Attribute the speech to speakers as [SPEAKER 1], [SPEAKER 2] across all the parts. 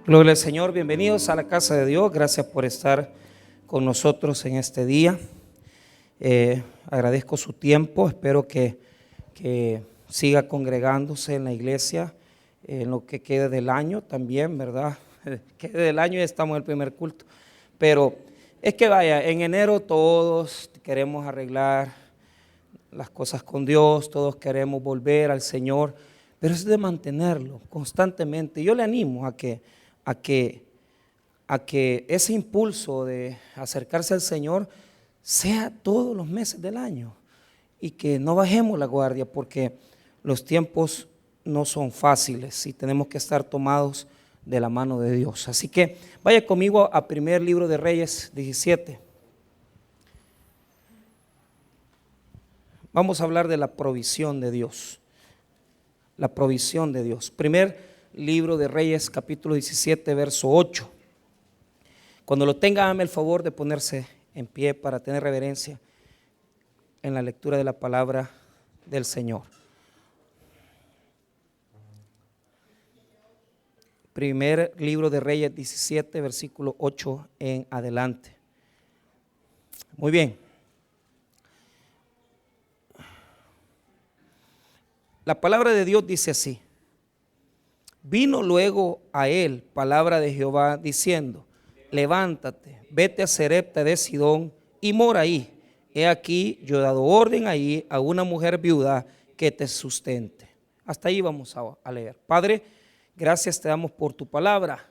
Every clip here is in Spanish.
[SPEAKER 1] Gloria al Señor, bienvenidos a la casa de Dios. Gracias por estar con nosotros en este día. Agradezco su tiempo, espero que siga congregándose en la iglesia en lo que quede del año también, ¿verdad? Quede del año y estamos en el primer culto. Pero es que vaya, en enero todos queremos arreglar las cosas con Dios, todos queremos volver al Señor, pero es de mantenerlo constantemente. Yo le animo a que ese impulso de acercarse al Señor sea todos los meses del año y que no bajemos la guardia, porque los tiempos no son fáciles y tenemos que estar tomados de la mano de Dios. Así que vaya conmigo a primer libro de Reyes 17. Vamos a hablar de la provisión de Dios. La provisión de Dios. Primer libro de Reyes, capítulo 17, verso 8. Cuando lo tenga, hágame el favor de ponerse en pie para tener reverencia en la lectura de la palabra del Señor. Primer libro de Reyes 17, versículo 8 en adelante. Muy bien. La palabra de Dios dice así: vino luego a él palabra de Jehová diciendo: levántate, vete a Sarepta de Sidón y mora ahí. He aquí, yo he dado orden ahí a una mujer viuda que te sustente. Hasta ahí vamos a leer. Padre, gracias te damos por tu palabra.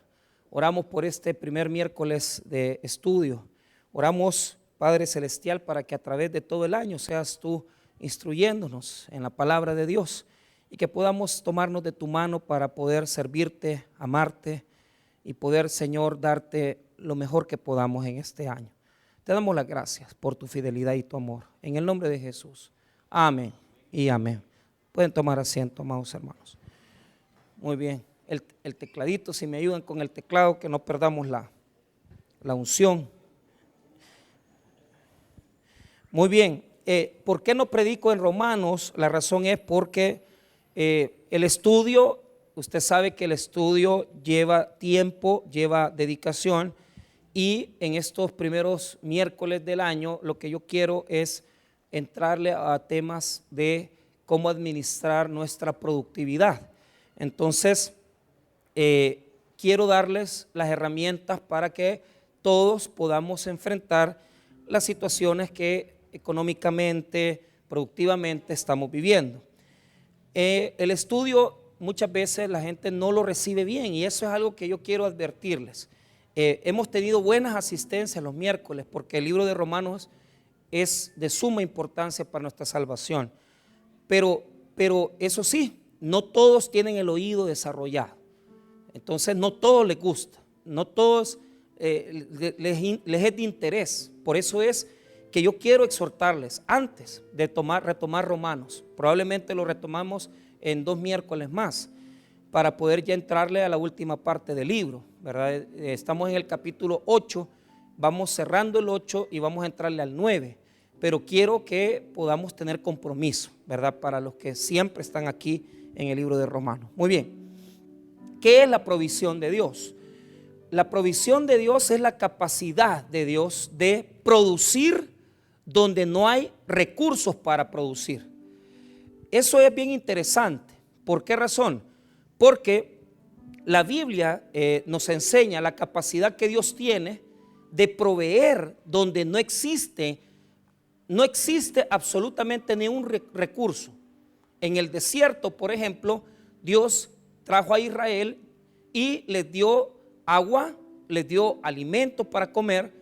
[SPEAKER 1] Oramos por este primer miércoles de estudio. Oramos, Padre Celestial, para que a través de todo el año seas tú instruyéndonos en la palabra de Dios y que podamos tomarnos de tu mano para poder servirte, amarte y poder, Señor, darte lo mejor que podamos en este año. Te damos las gracias por tu fidelidad y tu amor. En el nombre de Jesús. Amén y amén. Pueden tomar asiento, amados hermanos. Muy bien. El tecladito, si me ayudan con el teclado, que no perdamos la unción. Muy bien. ¿Por qué no predico en Romanos? La razón es porque el estudio, usted sabe que el estudio lleva tiempo, lleva dedicación, y en estos primeros miércoles del año lo que yo quiero es entrarle a temas de cómo administrar nuestra productividad. Entonces, quiero darles las herramientas para que todos podamos enfrentar las situaciones que económicamente, productivamente estamos viviendo. El estudio muchas veces la gente no lo recibe bien, y eso es algo que yo quiero advertirles. Hemos tenido buenas asistencias los miércoles porque el libro de Romanos es de suma importancia para nuestra salvación, pero eso sí, no todos tienen el oído desarrollado. Entonces no todos les gusta, no todos les es de interés. Por eso es que yo quiero exhortarles antes de retomar Romanos. Probablemente lo retomamos en 2 miércoles más para poder ya entrarle a la última parte del libro, ¿verdad? Estamos en el capítulo 8, vamos cerrando el 8 y vamos a entrarle al 9, pero quiero que podamos tener compromiso, ¿verdad? Para los que siempre están aquí en el libro de Romanos. Muy bien, ¿qué es la provisión de Dios? La provisión de Dios es la capacidad de Dios de producir donde no hay recursos para producir. Eso es bien interesante. ¿Por qué razón? Porque la Biblia nos enseña la capacidad que Dios tiene de proveer donde no existe absolutamente ni un recurso. En el desierto, por ejemplo, Dios trajo a Israel y les dio agua, les dio alimento para comer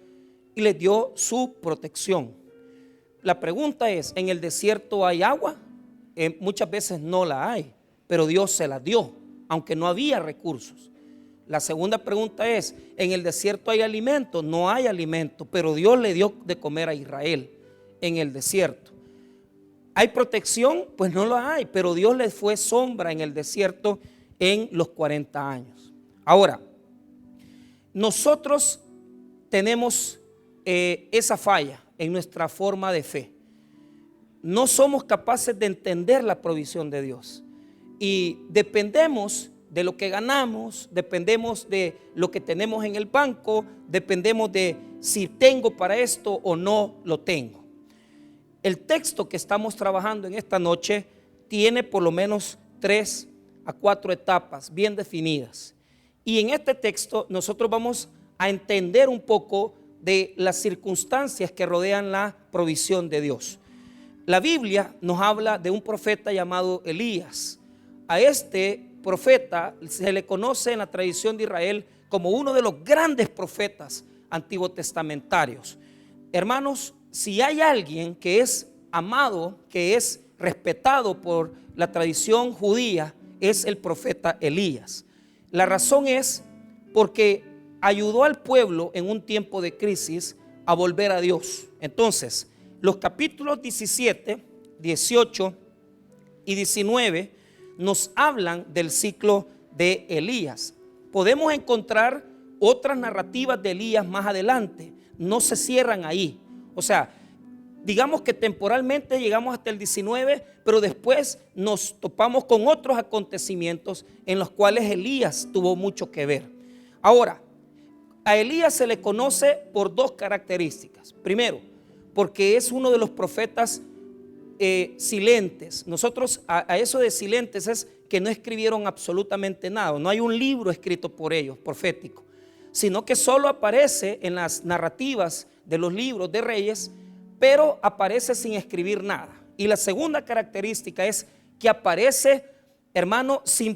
[SPEAKER 1] y les dio su protección. La pregunta es, ¿en el desierto hay agua? Muchas veces no la hay, pero Dios se la dio, aunque no había recursos. La segunda pregunta es, ¿en el desierto hay alimento? No hay alimento, pero Dios le dio de comer a Israel en el desierto. ¿Hay protección? Pues no la hay, pero Dios les fue sombra en el desierto en los 40 años. Ahora, nosotros tenemos esa falla en nuestra forma de fe. No somos capaces de entender la provisión de Dios y dependemos de lo que ganamos, dependemos de lo que tenemos en el banco, dependemos de si tengo para esto o no lo tengo. El texto que estamos trabajando en esta noche tiene por lo menos 3 a 4 etapas bien definidas. Y en este texto nosotros vamos a entender un poco de las circunstancias que rodean la provisión de Dios. La Biblia nos habla de un profeta llamado Elías. A este profeta se le conoce en la tradición de Israel como uno de los grandes profetas antiguotestamentarios. Hermanos, si hay alguien que es amado, que es respetado por la tradición judía, es el profeta Elías. La razón es porque ayudó al pueblo en un tiempo de crisis a volver a Dios. Entonces, los capítulos 17, 18 y 19 nos hablan del ciclo de Elías. Podemos encontrar otras narrativas de Elías más adelante, no se cierran ahí. O sea, digamos que temporalmente llegamos hasta el 19, pero después nos topamos con otros acontecimientos en los cuales Elías tuvo mucho que ver. Ahora, a Elías se le conoce por 2 características. Primero, porque es uno de los profetas silentes. Nosotros a eso de silentes es que no escribieron absolutamente nada. No hay un libro escrito por ellos, profético, sino que solo aparece en las narrativas de los libros de reyes, pero aparece sin escribir nada. Y la segunda característica es que aparece, hermano, sin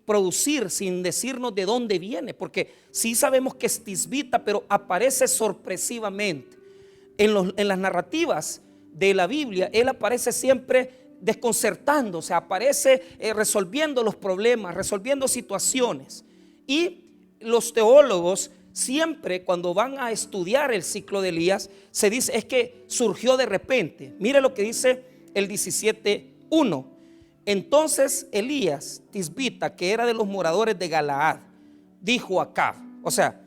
[SPEAKER 1] producir, sin decirnos de dónde viene, porque sí sabemos que es tisbita, pero aparece sorpresivamente. En las narrativas de la Biblia, él aparece siempre desconcertando, o sea, aparece resolviendo los problemas, resolviendo situaciones. Y los teólogos siempre cuando van a estudiar el ciclo de Elías, se dice es que surgió de repente. Mire lo que dice el 17:1. Entonces Elías tisbita, que era de los moradores de Galaad, dijo a Acab. O sea,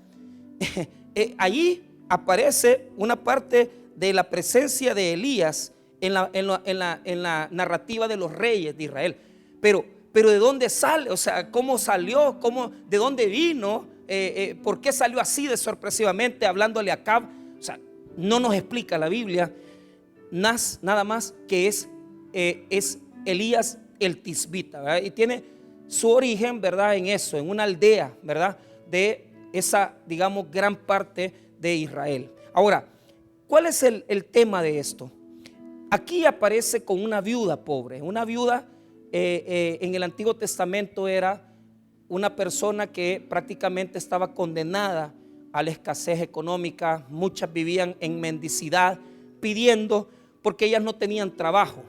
[SPEAKER 1] allí aparece una parte de la presencia de Elías en la narrativa de los reyes de Israel. Pero ¿de dónde sale? O sea, ¿cómo salió? ¿De dónde vino? ¿Por qué salió así de sorpresivamente hablándole a Acab? O sea, no nos explica la Biblia nada más que es Elías el tisbita, ¿verdad? Y tiene su origen, ¿verdad? En eso, en una aldea, ¿verdad? De esa, digamos, gran parte de Israel. Ahora, ¿cuál es el tema de esto? Aquí aparece con una viuda pobre. Una viuda en el Antiguo Testamento era una persona que prácticamente estaba condenada a la escasez económica. Muchas vivían en mendicidad, pidiendo porque ellas no tenían trabajo.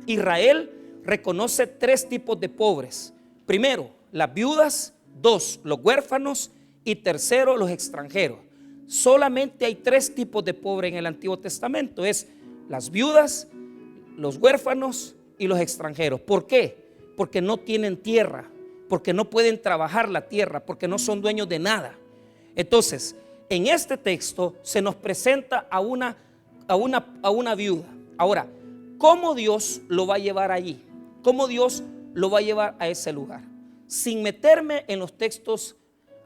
[SPEAKER 1] Israel reconoce 3 tipos de pobres. Primero, las viudas. 2, los huérfanos. Y tercero, los extranjeros. Solamente hay 3 tipos de pobres en el Antiguo Testamento. Es las viudas, los huérfanos y los extranjeros. ¿Por qué? Porque no tienen tierra, porque no pueden trabajar la tierra, porque no son dueños de nada. Entonces, en este texto se nos presenta a una viuda. Ahora, ¿cómo Dios lo va a llevar allí? ¿Cómo Dios lo va a llevar a ese lugar? Sin meterme en los textos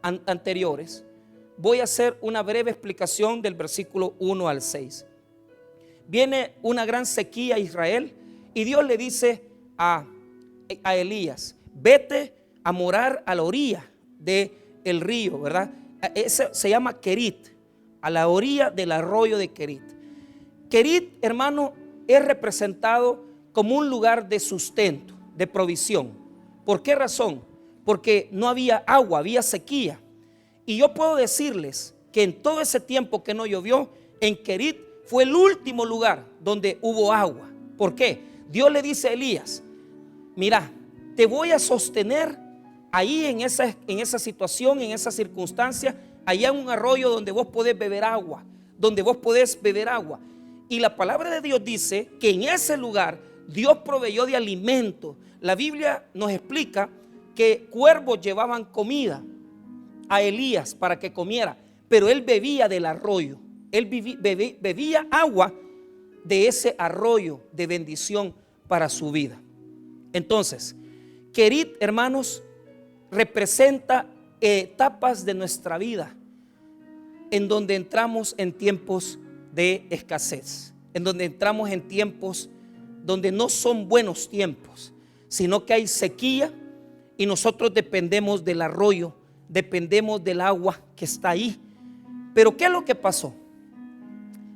[SPEAKER 1] anteriores, voy a hacer una breve explicación del versículo 1 al 6. Viene una gran sequía a Israel y Dios le dice a Elías: vete a morar a la orilla del río, ¿verdad? Ese se llama Kerit, a la orilla del arroyo de Kerit. Kerit, hermano, es representado como un lugar de sustento, de provisión. ¿Por qué razón? Porque no había agua, había sequía. Y yo puedo decirles que en todo ese tiempo que no llovió, en Kerit fue el último lugar donde hubo agua. ¿Por qué? Dios le dice a Elías: mira, te voy a sostener ahí en esa situación, en esa circunstancia, allá en un arroyo donde vos podés beber agua, Y la palabra de Dios dice que en ese lugar Dios proveyó de alimento. La Biblia nos explica que cuervos llevaban comida a Elías para que comiera, pero él bebía del arroyo. Él bebía agua de ese arroyo de bendición para su vida. Entonces, Kerit, hermanos, representa etapas de nuestra vida en donde entramos en tiempos de escasez, en donde entramos en tiempos donde no son buenos tiempos, sino que hay sequía y nosotros dependemos del arroyo, dependemos del agua que está ahí. Pero ¿qué es lo que pasó?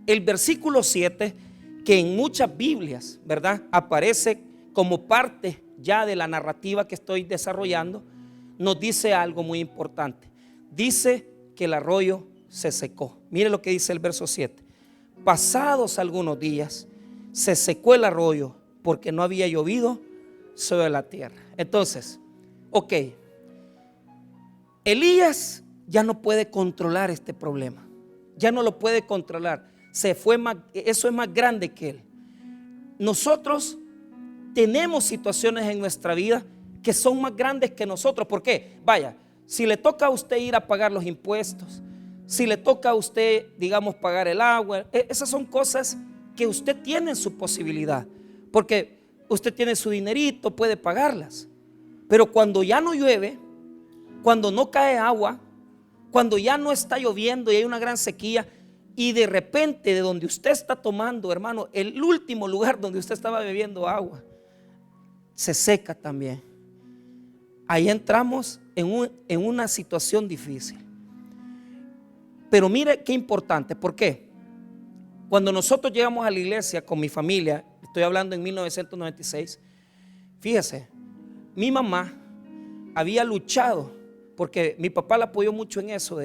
[SPEAKER 1] El versículo 7, que en muchas Biblias, ¿verdad?, aparece como parte ya de la narrativa que estoy desarrollando, nos dice algo muy importante. Dice que el arroyo se secó. Mire lo que dice el verso 7. Pasados algunos días, se secó el arroyo porque no había llovido sobre la tierra. Entonces, ok, Elías ya no puede controlar este problema. Ya no lo puede controlar. Eso es más grande que él. Nosotros tenemos situaciones en nuestra vida que son más grandes que nosotros. ¿Por qué? Vaya, si le toca a usted ir a pagar los impuestos, si le toca a usted, digamos, pagar el agua, esas son cosas que usted tiene en su posibilidad, porque usted tiene su dinerito, puede pagarlas. Pero cuando ya no llueve, cuando no cae agua, cuando ya no está lloviendo y hay una gran sequía, y de repente de donde usted está tomando, hermano, el último lugar donde usted estaba bebiendo agua, se seca también. Ahí entramos en una situación difícil. Pero mire qué importante. ¿Por qué? Cuando nosotros llegamos a la iglesia con mi familia, estoy hablando en 1996, fíjese, mi mamá había luchado, porque mi papá la apoyó mucho en eso,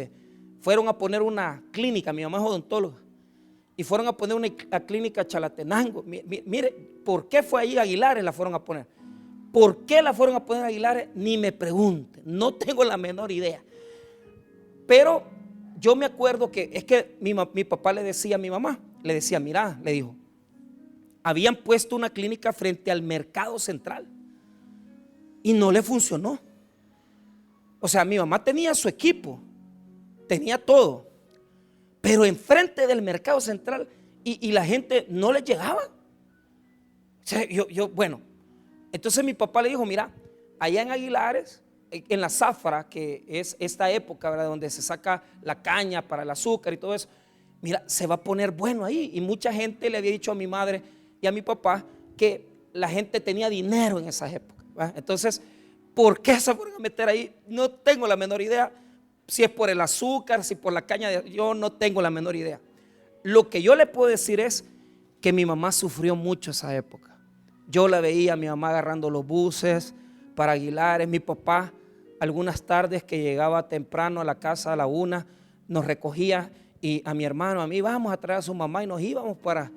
[SPEAKER 1] fueron a poner una clínica, mi mamá es odontóloga, y fueron a poner una clínica a Chalatenango. Mire, ¿por qué fue ahí a Aguilares la fueron a poner? ¿Por qué la fueron a poner a Aguilares? Ni me pregunte, no tengo la menor idea. Pero yo me acuerdo que es que mi papá le decía a mi mamá, le decía, mira, le dijo, habían puesto una clínica frente al mercado central y no le funcionó. O sea, mi mamá tenía su equipo, tenía todo, pero enfrente del mercado central y la gente no le llegaba. O sea, bueno, entonces mi papá le dijo, mira, allá en Aguilares, en la zafra, que es esta época, ¿verdad?, donde se saca la caña para el azúcar y todo eso, mira, se va a poner bueno ahí. Y mucha gente le había dicho a mi madre y a mi papá que la gente tenía dinero en esa época, ¿verdad? Entonces, ¿por qué se fueron a meter ahí? No tengo la menor idea. Si es por el azúcar, si por la caña, yo no tengo la menor idea. Lo que yo le puedo decir es que mi mamá sufrió mucho esa época. Yo la veía a mi mamá agarrando los buses para Aguilares. Mi papá, algunas tardes que llegaba temprano a la casa a la 1, nos recogía, y a mi hermano, a mí, vamos a traer a su mamá, y nos íbamos para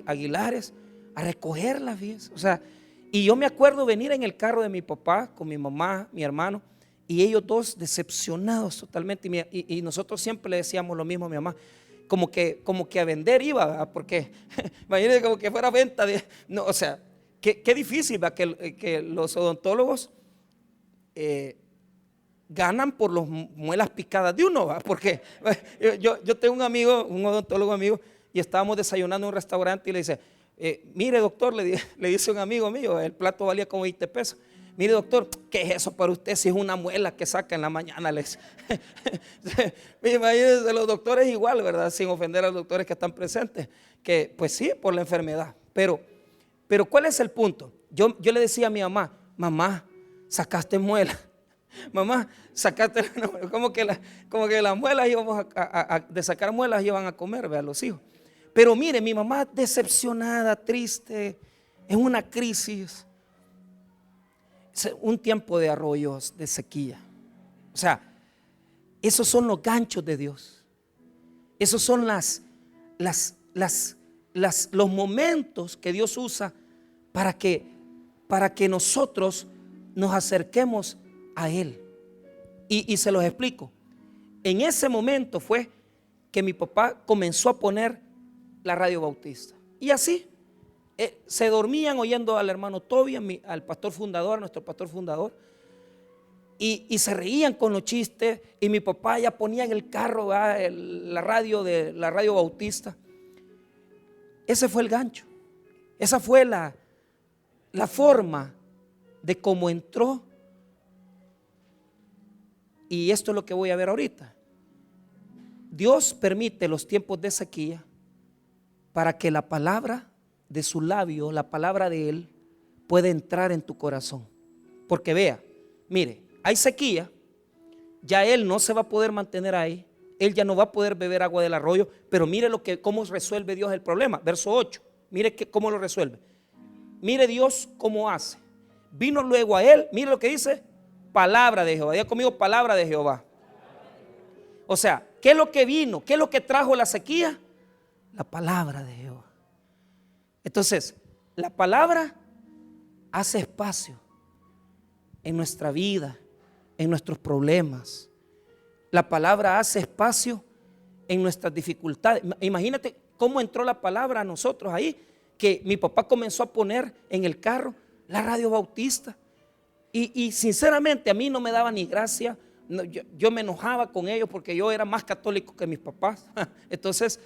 [SPEAKER 1] Aguilares a recogerla, fíjense. O sea, y yo me acuerdo venir en el carro de mi papá con mi mamá, mi hermano, y ellos dos decepcionados totalmente. Y nosotros siempre le decíamos lo mismo a mi mamá, como que a vender iba, ¿verdad? Porque imagínense, como que fuera venta no, o sea, qué difícil, ¿verdad? Que los odontólogos ganan por las muelas picadas de uno, ¿verdad? Porque yo tengo un amigo, un odontólogo amigo, y estábamos desayunando en un restaurante y le dice, mire doctor, le dice un amigo mío, el plato valía como 20 pesos. Mire doctor, ¿qué es eso para usted si es una muela que saca en la mañana? Imagínense, los doctores igual, ¿verdad? Sin ofender a los doctores que están presentes, que pues sí, por la enfermedad. Pero ¿cuál es el punto? Yo le decía a mi mamá, mamá, sacaste muela. Mamá, sacaste, como que las muelas íbamos de sacar muelas iban a comer, ¿verdad? Los hijos. Pero mire, mi mamá decepcionada, triste, en una crisis, un tiempo de arroyos, de sequía. O sea, esos son los ganchos de Dios. Esos son los momentos que Dios usa para que nosotros nos acerquemos a Él. Y se los explico. En ese momento fue que mi papá comenzó a poner la radio bautista. Y así se dormían oyendo al hermano Toby, al pastor fundador, nuestro pastor fundador, y se reían con los chistes. Y mi papá ya ponía en el carro la radio bautista. Ese fue el gancho. Esa fue la forma de cómo entró Y esto es lo que voy a ver ahorita. Dios permite los tiempos de sequía para que la palabra de su labio, la palabra de Él, pueda entrar en tu corazón. Porque vea, mire, hay sequía, ya Él no se va a poder mantener ahí, Él ya no va a poder beber agua del arroyo, pero mire cómo resuelve Dios el problema. Verso 8, mire cómo lo resuelve. Mire Dios cómo hace. Vino luego a Él, mire lo que dice, palabra de Jehová. Diga conmigo, palabra de Jehová. O sea, ¿qué es lo que vino? ¿Qué es lo que trajo la sequía? La palabra de Jehová. Entonces, la palabra hace espacio en nuestra vida, en nuestros problemas. La palabra hace espacio en nuestras dificultades. Imagínate cómo entró la palabra a nosotros ahí, que mi papá comenzó a poner en el carro la radio bautista. Y sinceramente a mí no me daba ni gracia. No, yo me enojaba con ellos porque yo era más católico que mis papás. Entonces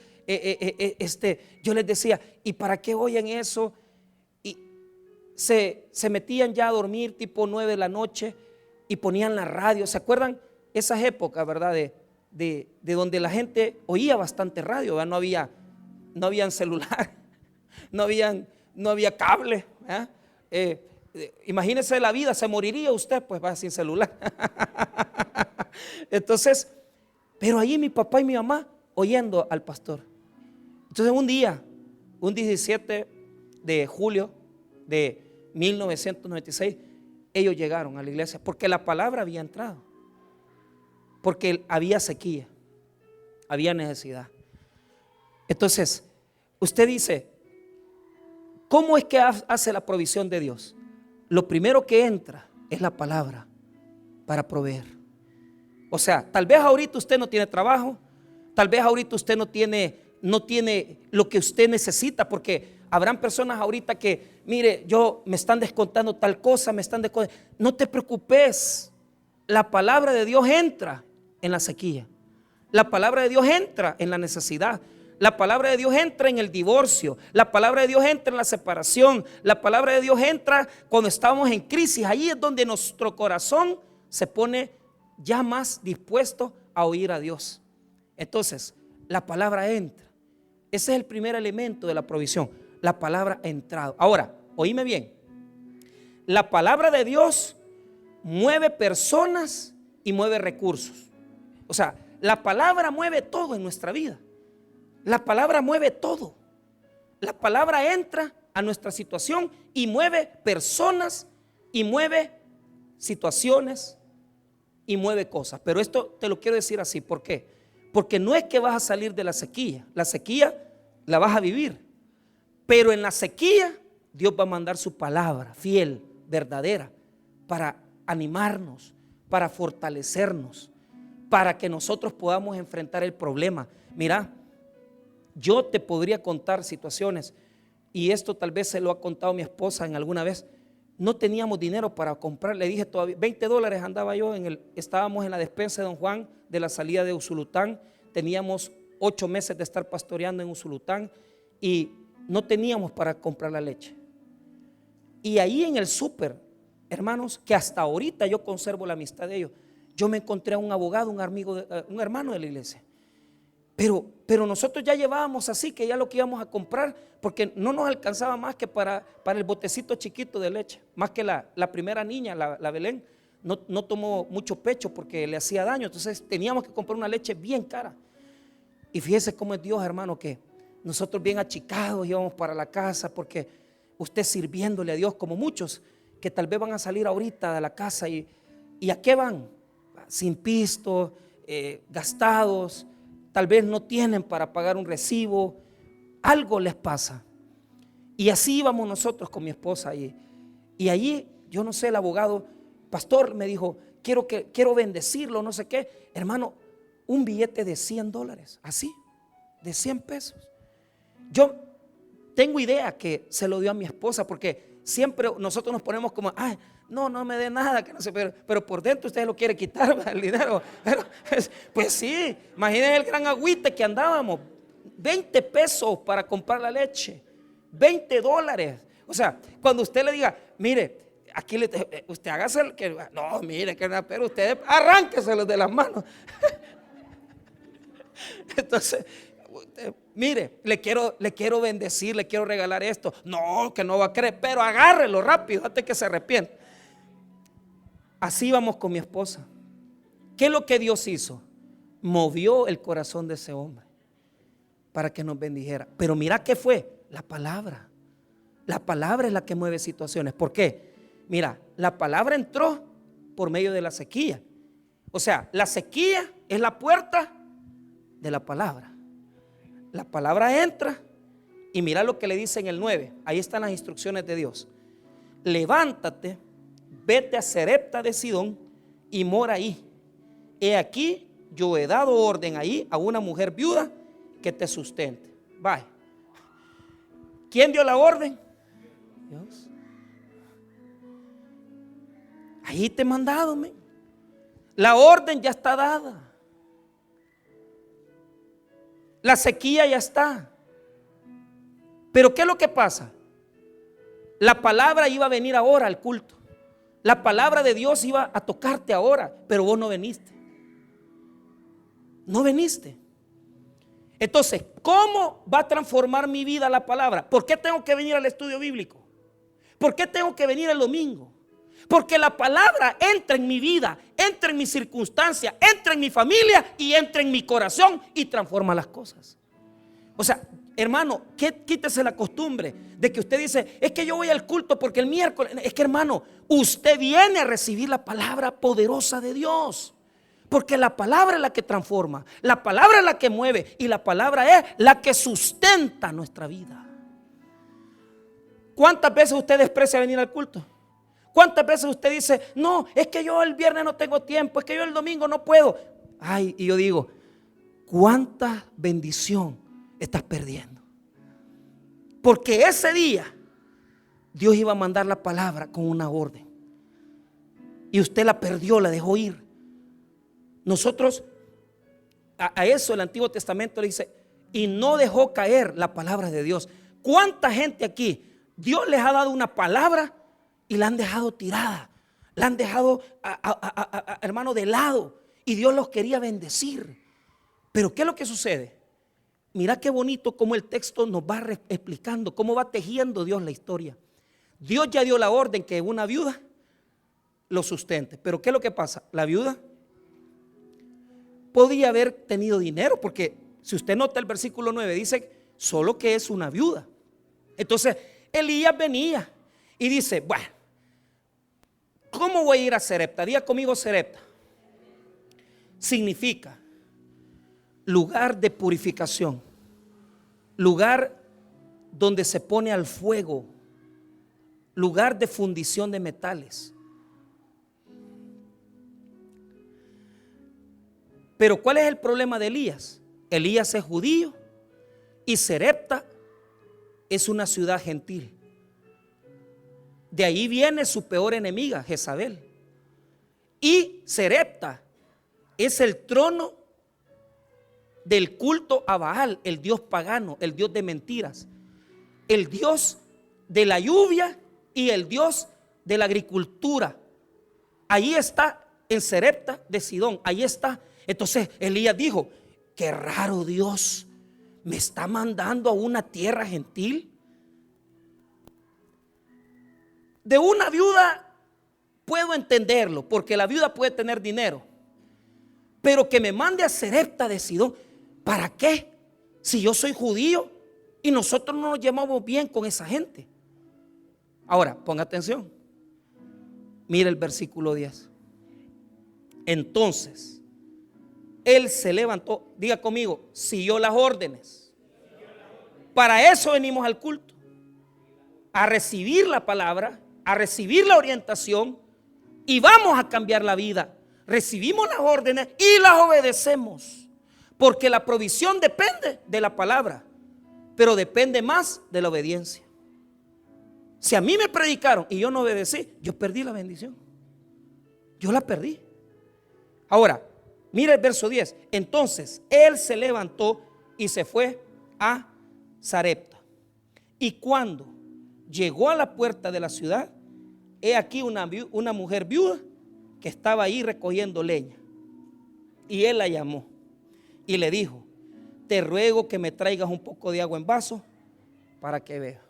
[SPEAKER 1] yo les decía, ¿y para qué oyen eso? Y se metían ya a dormir tipo 9 de la noche y ponían la radio. ¿Se acuerdan esas épocas, verdad? De donde la gente oía bastante radio, ¿verdad? No habían celular, no había cable, ¿eh? Imagínese la vida, se moriría usted, pues va sin celular. Entonces, pero ahí mi papá y mi mamá oyendo al pastor. Entonces un día, un 17 de julio de 1996, ellos llegaron a la iglesia porque la palabra había entrado, porque había sequía, había necesidad. Entonces, usted dice, ¿cómo es que hace la provisión de Dios? Lo primero que entra es la palabra para proveer. O sea, tal vez ahorita usted no tiene trabajo, tal vez ahorita usted no tiene lo que usted necesita, porque habrán personas ahorita que, mire, me están descontando tal cosa, no te preocupes, la palabra de Dios entra en la sequía, la palabra de Dios entra en la necesidad. La palabra de Dios entra en el divorcio, la palabra de Dios entra en la separación, la palabra de Dios entra cuando estamos en crisis. Ahí es donde nuestro corazón se pone ya más dispuesto a oír a Dios. Entonces, la palabra entra. Ese es el primer elemento de la provisión, la palabra ha entrado. Ahora, oíme bien, la palabra de Dios mueve personas y mueve recursos. O sea, la palabra mueve todo en nuestra vida. La palabra mueve todo. La palabra entra a nuestra situación y mueve personas y mueve situaciones y mueve cosas. Pero esto te lo quiero decir así. ¿Por qué? Porque no es que vas a salir de la sequía. La sequía la vas a vivir. Pero en la sequía Dios va a mandar su palabra fiel, verdadera, para animarnos, para fortalecernos, para que nosotros podamos enfrentar el problema. Mira, yo te podría contar situaciones, y esto tal vez se lo ha contado mi esposa en alguna vez. No teníamos dinero para comprar, le dije todavía, $20 andaba yo, estábamos en la despensa de Don Juan de la salida de Usulután, teníamos 8 meses de estar pastoreando en Usulután y no teníamos para comprar la leche. Y ahí en el súper, hermanos, que hasta ahorita yo conservo la amistad de ellos, yo me encontré a un abogado, un hermano de la iglesia. Pero nosotros ya llevábamos así, que ya lo que íbamos a comprar, porque no nos alcanzaba más que para el botecito chiquito de leche. Más que la primera niña, la Belén, no tomó mucho pecho porque le hacía daño. Entonces teníamos que comprar una leche bien cara. Y fíjese cómo es Dios, hermano, que nosotros bien achicados íbamos para la casa, porque usted sirviéndole a Dios, como muchos que tal vez van a salir ahorita de la casa y ¿a qué van? Sin pisto, gastados. Tal vez no tienen para pagar un recibo, algo les pasa. Y así íbamos nosotros con mi esposa y allí, yo no sé, el abogado, pastor, me dijo, quiero bendecirlo, no sé qué. Hermano, un billete de $100, así, de 100 pesos. Yo tengo idea que se lo dio a mi esposa, porque siempre nosotros nos ponemos como, ay, no me dé nada, que no sé, pero por dentro usted lo quiere quitar, el dinero. Pero, pues sí, imaginen el gran agüite que andábamos, 20 pesos para comprar la leche, $20. O sea, cuando usted le diga, mire, aquí usted hágase el que, no, mire, pero usted arránqueselos de las manos. Entonces, mire, le quiero bendecir, le quiero regalar esto. No, que no va a creer, pero agárrelo rápido antes que se arrepienta. Así vamos con mi esposa. ¿Qué es lo que Dios hizo? Movió el corazón de ese hombre para que nos bendijera. Pero mira qué fue, la palabra. La palabra es la que mueve situaciones. ¿Por qué? Mira, la palabra entró por medio de la sequía. O sea, la sequía es la puerta de la palabra. La palabra entra y mira lo que le dice en el 9. Ahí están las instrucciones de Dios. Levántate, vete a Sarepta de Sidón y mora ahí. He aquí, yo he dado orden ahí a una mujer viuda que te sustente. Vaya. ¿Quién dio la orden? Dios. Ahí te he mandado, men. La orden ya está dada. La sequía ya está. Pero ¿qué es lo que pasa? La palabra iba a venir ahora al culto. La palabra de Dios iba a tocarte ahora, pero vos no viniste. No viniste. Entonces, ¿cómo va a transformar mi vida la palabra? ¿Por qué tengo que venir al estudio bíblico? ¿Por qué tengo que venir el domingo? Porque la palabra entra en mi vida, entra en mi circunstancia, entra en mi familia y entra en mi corazón y transforma las cosas. O sea, hermano, quítese la costumbre de que usted dice, es que yo voy al culto porque el miércoles. Es que, hermano, usted viene a recibir la palabra poderosa de Dios. Porque la palabra es la que transforma, la palabra es la que mueve y la palabra es la que sustenta nuestra vida. ¿Cuántas veces usted desprecia venir al culto? ¿Cuántas veces usted dice, no, es que yo el viernes no tengo tiempo, es que yo el domingo no puedo? Ay, y yo digo, ¿cuánta bendición estás perdiendo? Porque ese día Dios iba a mandar la palabra con una orden y usted la perdió, la dejó ir. Nosotros, a eso el Antiguo Testamento le dice, y no dejó caer la palabra de Dios. ¿Cuánta gente aquí Dios les ha dado una palabra y la han dejado tirada? La han dejado, hermano, de lado, y Dios los quería bendecir. Pero ¿qué es lo que sucede? Mira qué bonito cómo el texto nos va explicando, cómo va tejiendo Dios la historia. Dios ya dio la orden que una viuda lo sustente. Pero ¿qué es lo que pasa? La viuda podía haber tenido dinero, porque si usted nota el versículo 9 dice solo que es una viuda. Entonces Elías venía y dice, bueno, ¿cómo voy a ir a Sarepta? Diga conmigo Sarepta. Significa lugar de purificación, lugar donde se pone al fuego, lugar de fundición de metales. Pero ¿cuál es el problema de Elías? Elías es judío y Sarepta es una ciudad gentil. De ahí viene su peor enemiga, Jezabel. Y Sarepta es el trono del culto a Baal, el dios pagano, el dios de mentiras, el dios de la lluvia y el dios de la agricultura. Ahí está en Sarepta de Sidón, ahí está. Entonces Elías dijo, qué raro, Dios me está mandando a una tierra gentil. De una viuda puedo entenderlo, porque la viuda puede tener dinero, pero que me mande a Sarepta de Sidón, ¿para qué? Si yo soy judío y nosotros no nos llevamos bien con esa gente. Ahora, ponga atención. Mira el versículo 10. Entonces él se levantó, diga conmigo, siguió las órdenes. Para eso venimos al culto, a recibir la palabra, a recibir la orientación, y vamos a cambiar la vida. Recibimos las órdenes y las obedecemos, porque la provisión depende de la palabra, pero depende más de la obediencia. Si a mí me predicaron y yo no obedecí, yo perdí la bendición. Yo la perdí. Ahora, mira el verso 10. Entonces él se levantó y se fue a Sarepta. Y cuando llegó a la puerta de la ciudad, he aquí una mujer viuda que estaba ahí recogiendo leña. Y él la llamó y le dijo: te ruego que me traigas un poco de agua en vaso para que vea.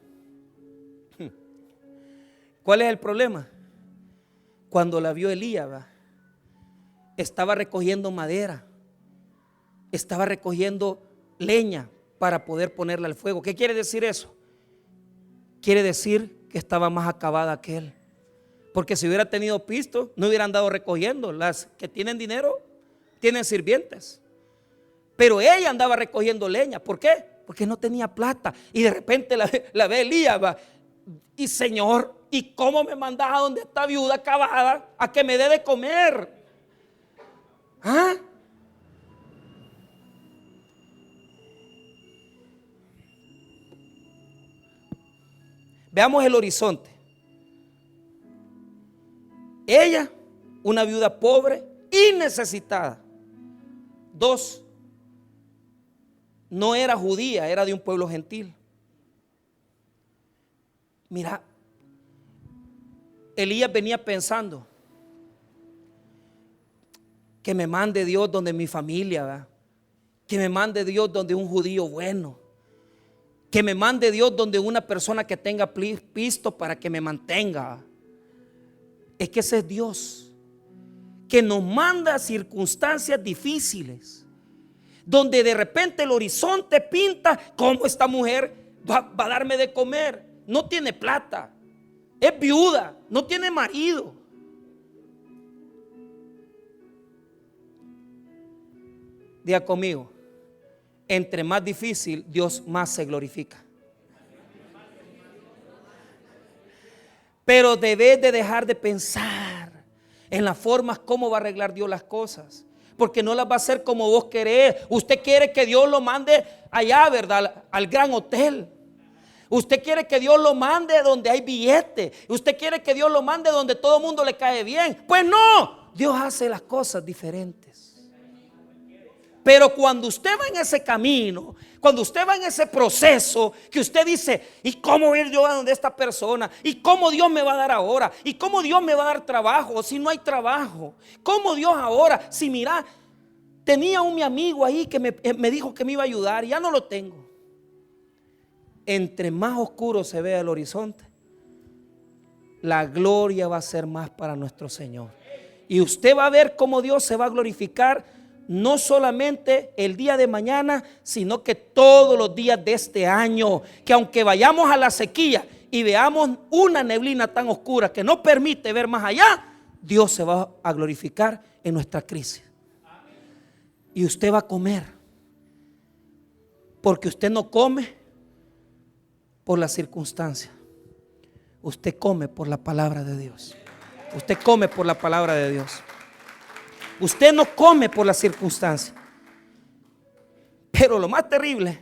[SPEAKER 1] ¿Cuál es el problema? Cuando la vio Elías, estaba recogiendo madera, estaba recogiendo leña para poder ponerla al fuego. ¿Qué quiere decir eso? Quiere decir que estaba más acabada que él. Porque si hubiera tenido pisto, no hubieran andado recogiendo. Las que tienen dinero tienen sirvientes. Pero ella andaba recogiendo leña. ¿Por qué? Porque no tenía plata. Y de repente la ve Elías, y Señor, ¿y cómo me mandas a donde está viuda acabada a que me dé de comer? ¿Ah? Veamos el horizonte. Ella, una viuda pobre y necesitada. 2, no era judía, era de un pueblo gentil. Mira, Elías venía pensando: que me mande Dios donde mi familia, ¿verdad? Que me mande Dios donde un judío bueno, que me mande Dios donde una persona que tenga pisto para que me mantenga. Es que ese es Dios, que nos manda circunstancias difíciles, donde de repente el horizonte pinta como esta mujer va a darme de comer. No tiene plata, es viuda, no tiene marido. Diga conmigo: entre más difícil, Dios más se glorifica. Pero debes de dejar de pensar en las formas como va a arreglar Dios las cosas, porque no las va a hacer como vos querés. Usted quiere que Dios lo mande allá, ¿verdad? Al gran hotel. Usted quiere que Dios lo mande donde hay billete. Usted quiere que Dios lo mande donde todo el mundo le cae bien. Pues no, Dios hace las cosas diferentes. Pero cuando usted va en ese camino, cuando usted va en ese proceso, que usted dice: ¿y cómo ir yo a donde esta persona? ¿Y cómo Dios me va a dar ahora? ¿Y cómo Dios me va a dar trabajo si no hay trabajo? ¿Cómo Dios ahora? Si mira, tenía mi amigo ahí que me dijo que me iba a ayudar y ya no lo tengo. Entre más oscuro se vea el horizonte, la gloria va a ser más para nuestro Señor. Y usted va a ver cómo Dios se va a glorificar, no solamente el día de mañana, sino que todos los días de este año. Que aunque vayamos a la sequía y veamos una neblina tan oscura que no permite ver más allá, Dios se va a glorificar en nuestra crisis. Y usted va a comer, porque usted no come por las circunstancias, usted come por la palabra de Dios. Usted come por la palabra de Dios. Usted no come por las circunstancias. Pero lo más terrible,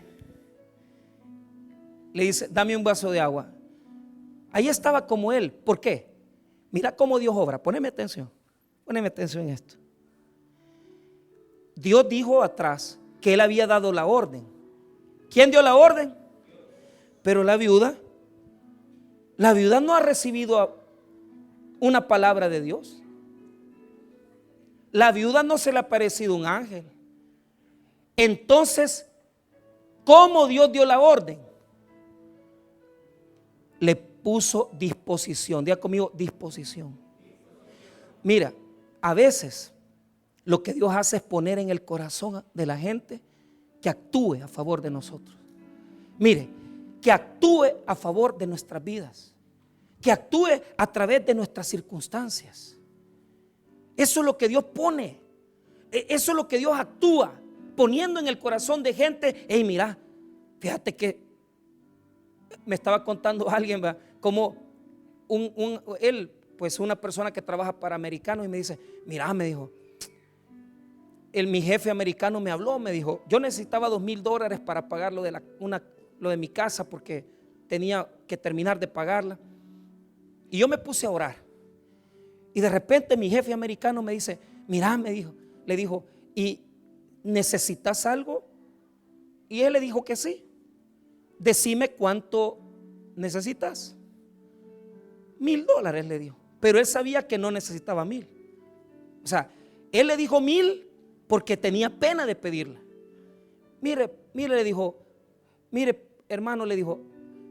[SPEAKER 1] le dice: dame un vaso de agua. Ahí estaba como él. ¿Por qué? Mira cómo Dios obra. Poneme atención en esto. Dios dijo atrás que él había dado la orden. ¿Quién dio la orden? Pero la viuda no ha recibido una palabra de Dios. La viuda no se le ha aparecido un ángel. Entonces, ¿cómo Dios dio la orden? Le puso disposición. Diga conmigo: disposición. Mira, a veces lo que Dios hace es poner en el corazón de la gente que actúe a favor de nosotros. Mire, que actúe a favor de nuestras vidas, que actúe a través de nuestras circunstancias. Eso es lo que Dios pone. Eso es lo que Dios actúa, poniendo en el corazón de gente. Hey, mira, fíjate que me estaba contando alguien, ¿verdad? Como él, pues una persona que trabaja para americanos, y me dice: mira, me dijo, mi jefe americano me habló, me dijo, yo necesitaba $2,000 para pagar lo de mi casa, porque tenía que terminar de pagarla. Y yo me puse a orar. Y de repente mi jefe americano me dice: mira, le dijo, ¿y necesitas algo? Y él le dijo que sí. Decime cuánto necesitas. $1,000 le dijo, pero él sabía que no necesitaba 1,000. O sea, él le dijo 1,000 porque tenía pena de pedirla. Mire, le dijo, mire, hermano, le dijo,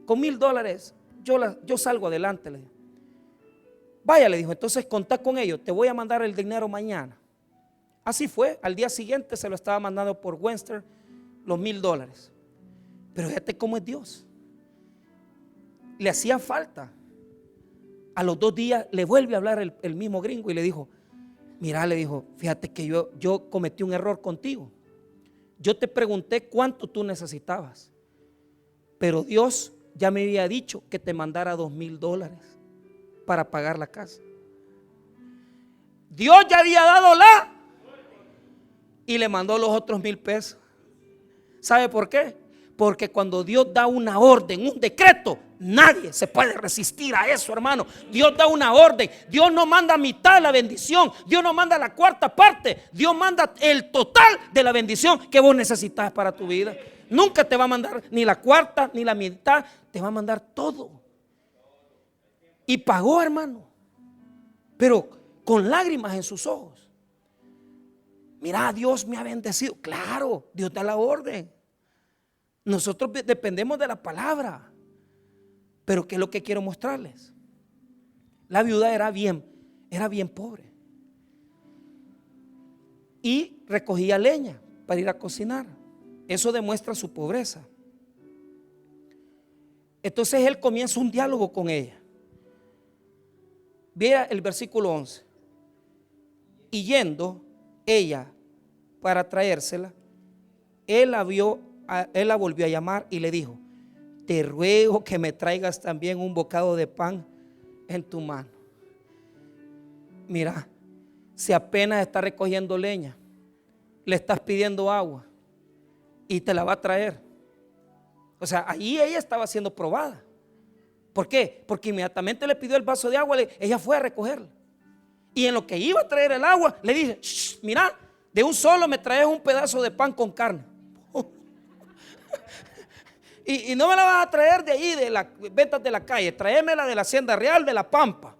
[SPEAKER 1] con $1,000 yo salgo adelante, le dijo. Vaya, le dijo, entonces contá con ellos, te voy a mandar el dinero mañana. Así fue, al día siguiente se lo estaba mandando por Western los $1,000. Pero fíjate cómo es Dios. Le hacía falta. A los 2 días le vuelve a hablar el mismo gringo y le dijo, mira, le dijo, fíjate que yo cometí un error contigo. Yo te pregunté cuánto tú necesitabas, pero Dios ya me había dicho que te mandara $2,000 para pagar la casa. Dios ya había dado y le mandó los otros $1,000. ¿Sabe por qué? Porque cuando Dios da una orden, un decreto, nadie se puede resistir a eso, hermano. Dios da una orden. Dios no manda mitad de la bendición. Dios no manda la cuarta parte. Dios manda el total de la bendición que vos necesitas para tu vida. Nunca te va a mandar ni la cuarta ni la mitad. Te va a mandar todo. Y pagó, hermano, pero con lágrimas en sus ojos. Mira, Dios me ha bendecido. Claro, Dios da la orden. Nosotros dependemos de la palabra. Pero ¿qué es lo que quiero mostrarles? La viuda era bien pobre. Y recogía leña para ir a cocinar. Eso demuestra su pobreza. Entonces él comienza un diálogo con ella. Vea el versículo 11. Y yendo ella para traérsela, él la volvió a llamar y le dijo, te ruego que me traigas también un bocado de pan en tu mano. Mira, si apenas está recogiendo leña, le estás pidiendo agua y te la va a traer. O sea, ahí ella estaba siendo probada. ¿Por qué? Porque inmediatamente le pidió el vaso de agua, ella fue a recogerla. Y en lo que iba a traer el agua, le dije, mira, de un solo me traes un pedazo de pan con carne. Y no me la vas a traer de ahí, de las ventas de la calle, tráemela de la hacienda real de La Pampa.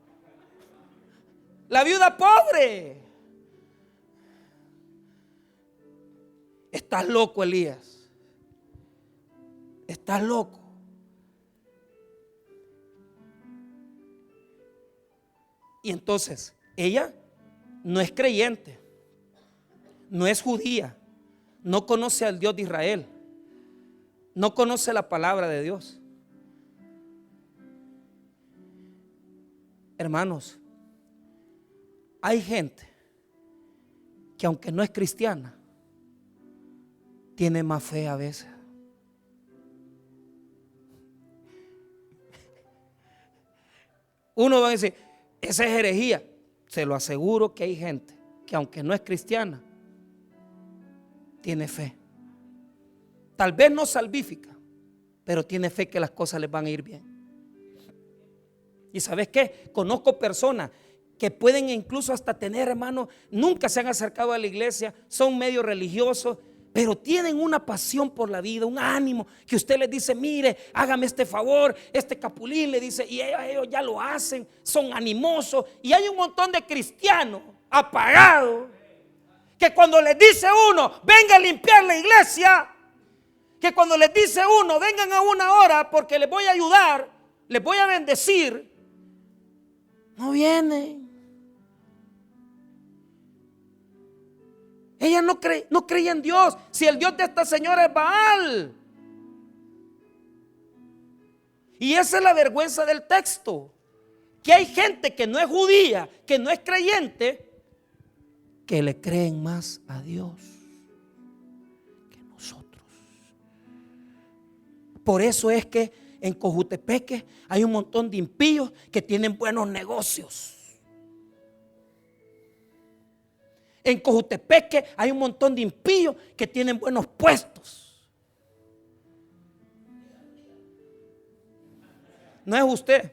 [SPEAKER 1] La viuda pobre. Estás loco, Elías. Estás loco. Y entonces, ella no es creyente, no es judía, no conoce al Dios de Israel, no conoce la palabra de Dios. Hermanos, hay gente que aunque no es cristiana, tiene más fe a veces. Uno va a decir, esa es herejía. Se lo aseguro que hay gente que aunque no es cristiana, tiene fe. Tal vez no salvífica, pero tiene fe que las cosas les van a ir bien. Y ¿sabes qué? Conozco personas que pueden incluso hasta tener, hermano, nunca se han acercado a la iglesia, son medio religiosos, pero tienen una pasión por la vida, un ánimo, que usted les dice, mire, hágame este favor, este capulín, le dice, y ellos ya lo hacen, son animosos. Y hay un montón de cristianos apagados, que cuando les dice uno, venga a limpiar la iglesia, que cuando les dice uno, vengan a una hora porque les voy a ayudar, les voy a bendecir, no vienen. Ella no creía en Dios. Si el Dios de esta señora es Baal. Y esa es la vergüenza del texto, que hay gente que no es judía, que no es creyente, que le creen más a Dios que nosotros. Por eso es que en Cojutepeque hay un montón de impíos que tienen buenos negocios. En Cojutepeque hay un montón de impíos que tienen buenos puestos. No es usted.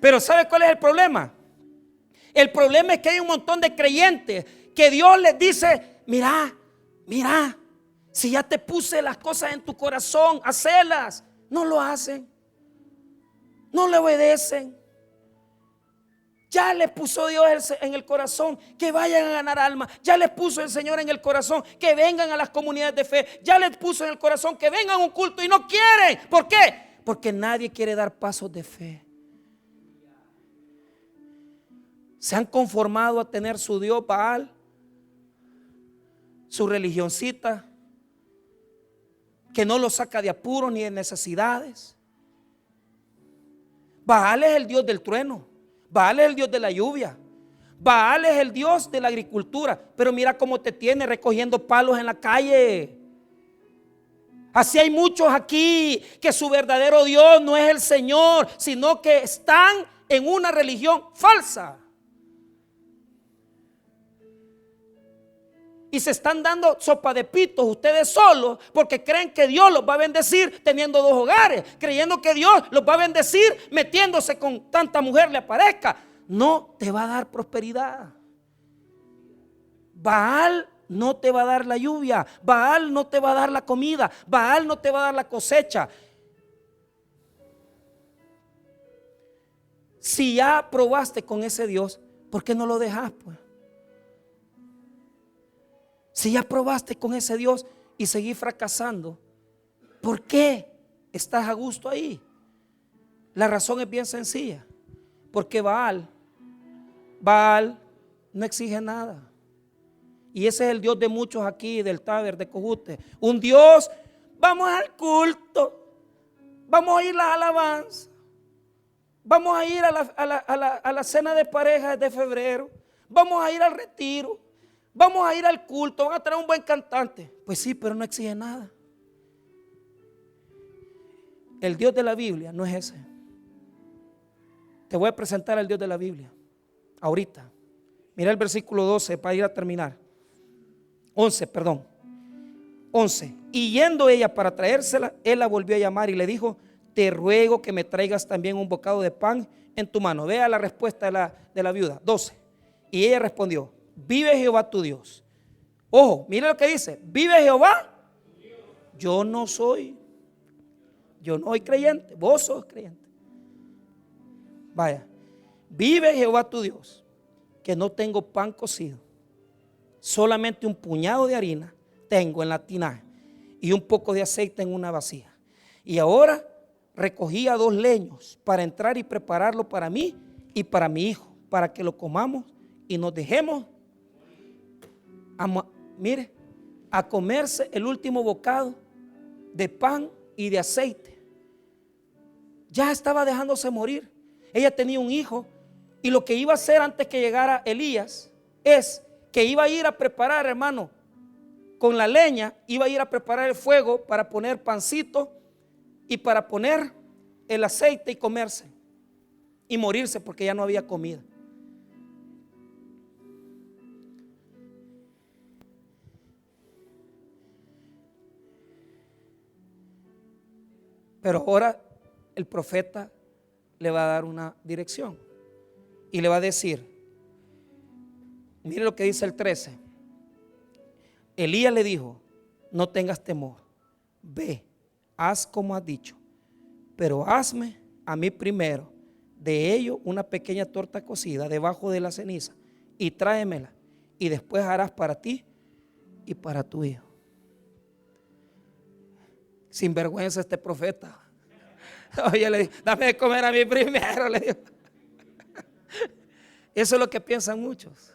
[SPEAKER 1] Pero ¿sabe cuál es el problema? El problema es que hay un montón de creyentes que Dios les dice, mira, si ya te puse las cosas en tu corazón, hacelas. no lo hacen, no le obedecen. Ya les puso Dios en el corazón que vayan a ganar almas. Ya les puso el Señor en el corazón que vengan a las comunidades de fe. Ya les puso en el corazón que vengan a un culto y no quieren. ¿Por qué? Porque nadie quiere dar pasos de fe. Se han conformado a tener su Dios Baal, su religioncita, que no lo saca de apuros ni de necesidades. Baal es el Dios del trueno. Baal es el Dios de la lluvia. Baal es el Dios de la agricultura. Pero mira cómo te tiene recogiendo palos en la calle. Así hay muchos aquí que su verdadero Dios no es el Señor, sino que están en una religión falsa. Y se están dando sopa de pitos ustedes solos porque creen que Dios los va a bendecir teniendo 2 hogares, creyendo que Dios los va a bendecir metiéndose con tanta mujer le aparezca. No te va a dar prosperidad. Baal no te va a dar la lluvia, Baal no te va a dar la comida, Baal no te va a dar la cosecha. Si ya probaste con ese Dios, ¿por qué no lo dejas, pues? Si ya probaste con ese Dios y seguís fracasando, ¿por qué estás a gusto ahí? La razón es bien sencilla. Porque Baal no exige nada. Y ese es el Dios de muchos aquí, del Taber, de Cojute. Un Dios, vamos al culto, vamos a ir a las alabanzas, vamos a ir a la cena de parejas de febrero, vamos a ir al retiro, vamos a ir al culto, van a traer un buen cantante. Pues sí, pero no exige nada. El Dios de la Biblia no es ese. Te voy a presentar al Dios de la Biblia ahorita. Mira el versículo 12 para ir a terminar. 11. Y yendo ella para traérsela, él la volvió a llamar y le dijo: te ruego que me traigas también un bocado de pan en tu mano. Vea la respuesta de la viuda. 12. Y ella respondió: vive Jehová tu Dios. Ojo, mire lo que dice: vive Jehová. Yo no soy creyente, vos sos creyente. Vaya, vive Jehová tu Dios, que no tengo pan cocido, solamente un puñado de harina tengo en la tinaja y un poco de aceite en una vasija. Y ahora recogía 2 leños para entrar y prepararlo para mí y para mi hijo, para que lo comamos y nos dejemos a comerse el último bocado de pan y de aceite. Ya estaba dejándose morir. Ella tenía un hijo y lo que iba a hacer antes que llegara Elías es que iba a ir a preparar, hermano, con la leña, iba a ir a preparar el fuego para poner pancito y para poner el aceite y comerse y morirse porque ya no había comida. Pero ahora el profeta le va a dar una dirección y le va a decir, mire lo que dice el 13. Elías le dijo: no tengas temor, ve, haz como has dicho, pero hazme a mí primero de ello una pequeña torta cocida debajo de la ceniza y tráemela, y después harás para ti y para tu hijo. Sin vergüenza este profeta. Oye, le dijo: dame de comer a mí primero, le dijo. Eso es lo que piensan muchos.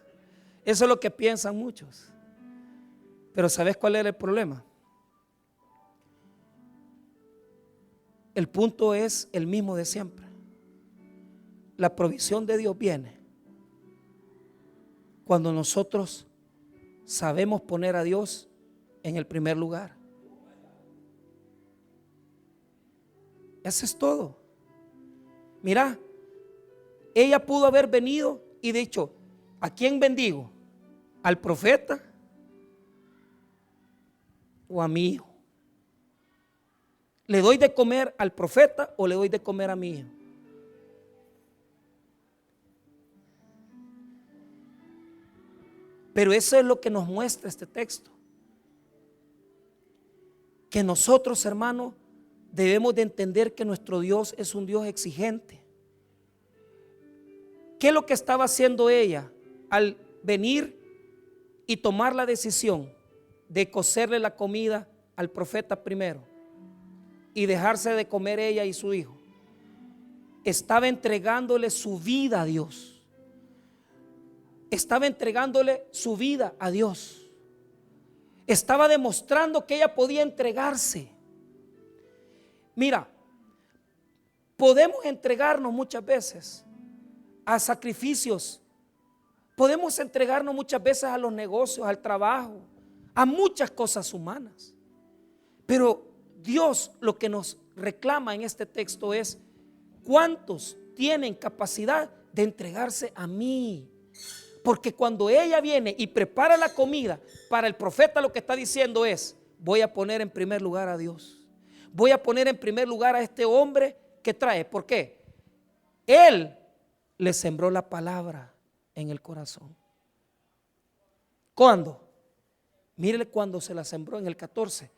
[SPEAKER 1] Eso es lo que piensan muchos. Pero ¿sabes cuál era el problema? El punto es el mismo de siempre. La provisión de Dios viene cuando nosotros sabemos poner a Dios en el primer lugar. Eso es todo. Mira, ella pudo haber venido y dicho: ¿a quién bendigo? ¿Al profeta o a mi hijo? ¿Le doy de comer al profeta o le doy de comer a mi hijo? Pero eso es lo que nos muestra este texto. Que nosotros, hermanos, debemos de entender que nuestro Dios es un Dios exigente. ¿Qué es lo que estaba haciendo ella al venir y tomar la decisión de cocerle la comida al profeta primero y dejarse de comer ella y su hijo? Estaba entregándole su vida a Dios. Estaba entregándole su vida a Dios. Estaba demostrando que ella podía entregarse. Mira, podemos entregarnos muchas veces a sacrificios. Podemos entregarnos muchas veces a los negocios, al trabajo, a muchas cosas humanas. Pero Dios lo que nos reclama en este texto es: ¿cuántos tienen capacidad de entregarse a mí? Porque cuando ella viene y prepara la comida para el profeta, lo que está diciendo es: voy a poner en primer lugar a Dios. Voy a poner en primer lugar a este hombre que trae. ¿Por qué? Él le sembró la palabra en el corazón. ¿Cuándo? Mírele cuando se la sembró, en el 14.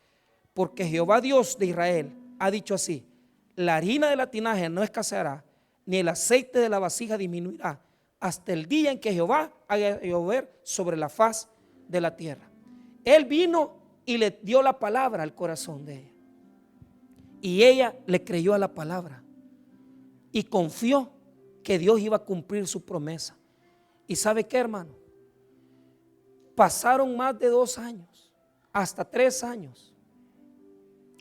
[SPEAKER 1] Porque Jehová Dios de Israel ha dicho así: la harina de la tinaja no escaseará, ni el aceite de la vasija disminuirá, hasta el día en que Jehová haga llover sobre la faz de la tierra. Él vino y le dio la palabra al corazón de ella. Y ella le creyó a la palabra y confió que Dios iba a cumplir su promesa. ¿Y sabe qué, hermano? Pasaron más de 2 años, hasta 3 años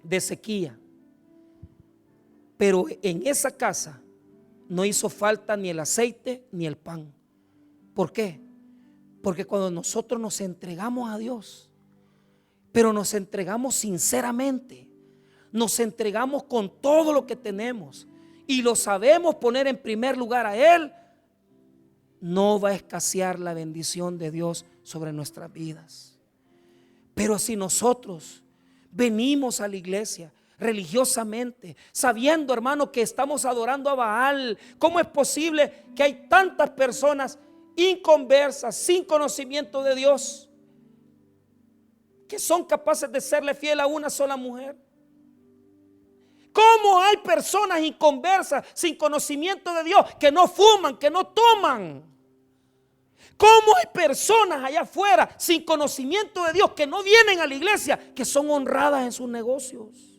[SPEAKER 1] de sequía. Pero en esa casa no hizo falta ni el aceite ni el pan. ¿Por qué? Porque cuando nosotros nos entregamos a Dios, pero nos entregamos sinceramente, nos entregamos con todo lo que tenemos y lo sabemos poner en primer lugar a Él, no va a escasear la bendición de Dios sobre nuestras vidas. Pero si nosotros venimos a la iglesia religiosamente, sabiendo, hermano, que estamos adorando a Baal, ¿cómo es posible que hay tantas personas inconversas, sin conocimiento de Dios, que son capaces de serle fiel a una sola mujer? ¿Cómo hay personas inconversas, sin conocimiento de Dios, que no fuman, que no toman? ¿Cómo hay personas allá afuera, sin conocimiento de Dios, que no vienen a la iglesia, que son honradas en sus negocios?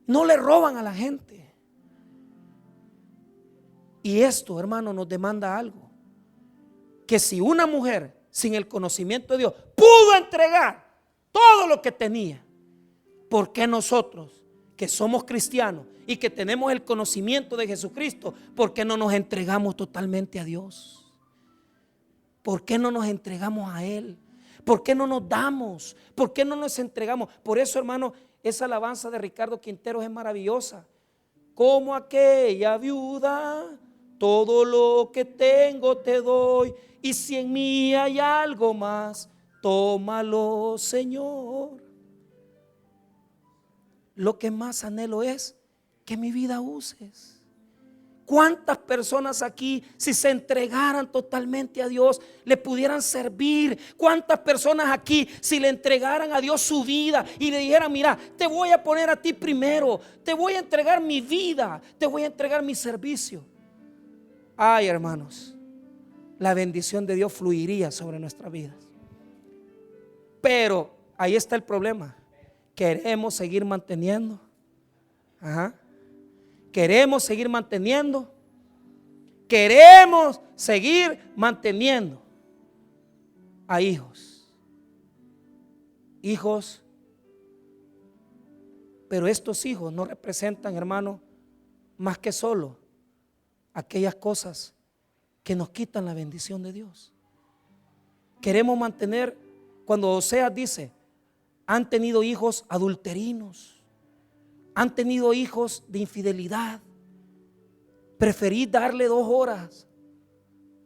[SPEAKER 1] No le roban a la gente. Y esto, hermano, nos demanda algo: que si una mujer sin el conocimiento de Dios pudo entregar todo lo que tenía, ¿por qué nosotros, que somos cristianos y que tenemos el conocimiento de Jesucristo, por qué no nos entregamos totalmente a Dios? ¿Por qué no nos entregamos a Él? ¿Por qué no nos damos? ¿Por qué no nos entregamos? Por eso, hermano, esa alabanza de Ricardo Quintero es maravillosa. Como aquella viuda, todo lo que tengo te doy, y si en mí hay algo más, tómalo, Señor. Lo que más anhelo es que mi vida uses. ¿Cuántas personas aquí, si se entregaran totalmente a Dios, le pudieran servir? ¿Cuántas personas aquí, si le entregaran a Dios su vida y le dijeran: mira, te voy a poner a ti primero, te voy a entregar mi vida, te voy a entregar mi servicio? Ay, hermanos, la bendición de Dios fluiría sobre nuestras vidas. Pero ahí está el problema: queremos seguir manteniendo. Queremos seguir manteniendo. Queremos seguir manteniendo a hijos. Hijos. Pero estos hijos no representan, hermano, más que solo aquellas cosas que nos quitan la bendición de Dios. Queremos mantener, cuando Oseas dice: han tenido hijos adulterinos, han tenido hijos de infidelidad. Preferí darle 2 horas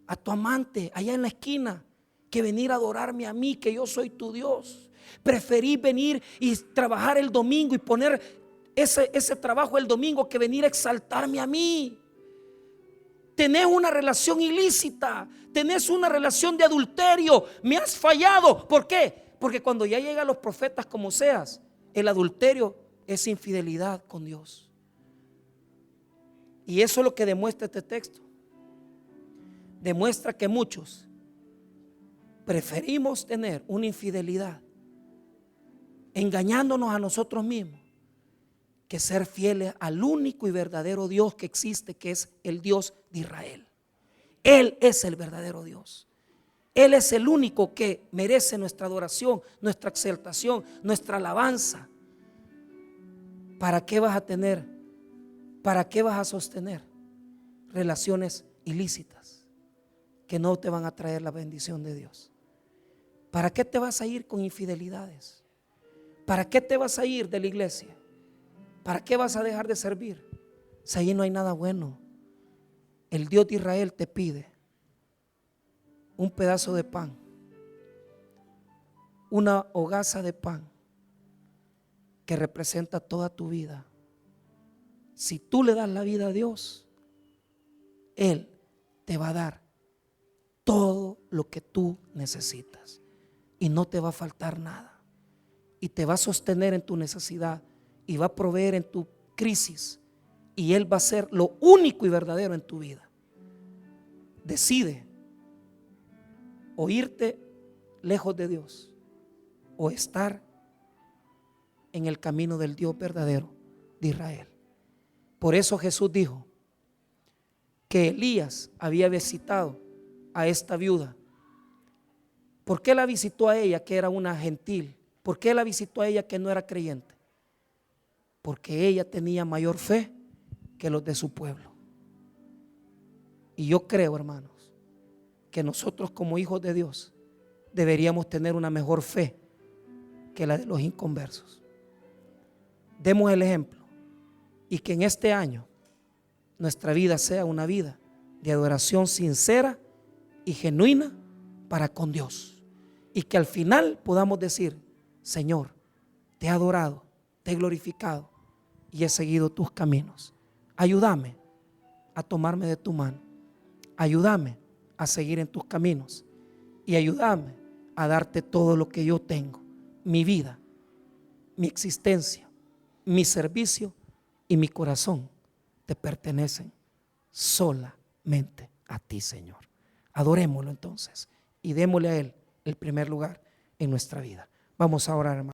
[SPEAKER 1] a tu amante allá en la esquina que venir a adorarme a mí, que yo soy tu Dios. Preferí venir y trabajar el domingo y poner ese trabajo el domingo que venir a exaltarme a mí. Tenés una relación ilícita, tenés una relación de adulterio, me has fallado. ¿Por qué? Porque cuando ya llegan los profetas como Oseas, el adulterio es infidelidad con Dios. Y eso es lo que demuestra este texto. Demuestra que muchos preferimos tener una infidelidad engañándonos a nosotros mismos que ser fieles al único y verdadero Dios que existe, que es el Dios de Israel. Él es el verdadero Dios. Él es el único que merece nuestra adoración, nuestra exaltación, nuestra alabanza. ¿Para qué vas a tener? ¿Para qué vas a sostener relaciones ilícitas que no te van a traer la bendición de Dios? ¿Para qué te vas a ir con infidelidades? ¿Para qué te vas a ir de la iglesia? ¿Para qué vas a dejar de servir? Si allí no hay nada bueno. El Dios de Israel te pide un pedazo de pan, una hogaza de pan que representa toda tu vida. Si tú le das la vida a Dios, Él te va a dar todo lo que tú necesitas y no te va a faltar nada, y te va a sostener en tu necesidad y va a proveer en tu crisis, y Él va a ser lo único y verdadero en tu vida. Decide o irte lejos de Dios o estar en el camino del Dios verdadero de Israel. Por eso Jesús dijo que Elías había visitado a esta viuda. ¿Por qué la visitó a ella, que era una gentil? ¿Por qué la visitó a ella, que no era creyente? Porque ella tenía mayor fe que los de su pueblo. Y yo creo, hermanos, que nosotros como hijos de Dios deberíamos tener una mejor fe que la de los inconversos. Demos el ejemplo y que en este año nuestra vida sea una vida de adoración sincera y genuina para con Dios, y que al final podamos decir: Señor, te he adorado, te he glorificado y he seguido tus caminos. Ayúdame a tomarme de tu mano, ayúdame a seguir en tus caminos y ayúdame a darte todo lo que yo tengo, mi vida, mi existencia, mi servicio y mi corazón te pertenecen solamente a ti, Señor. Adorémoslo entonces y démosle a Él el primer lugar en nuestra vida. Vamos a orar, hermano.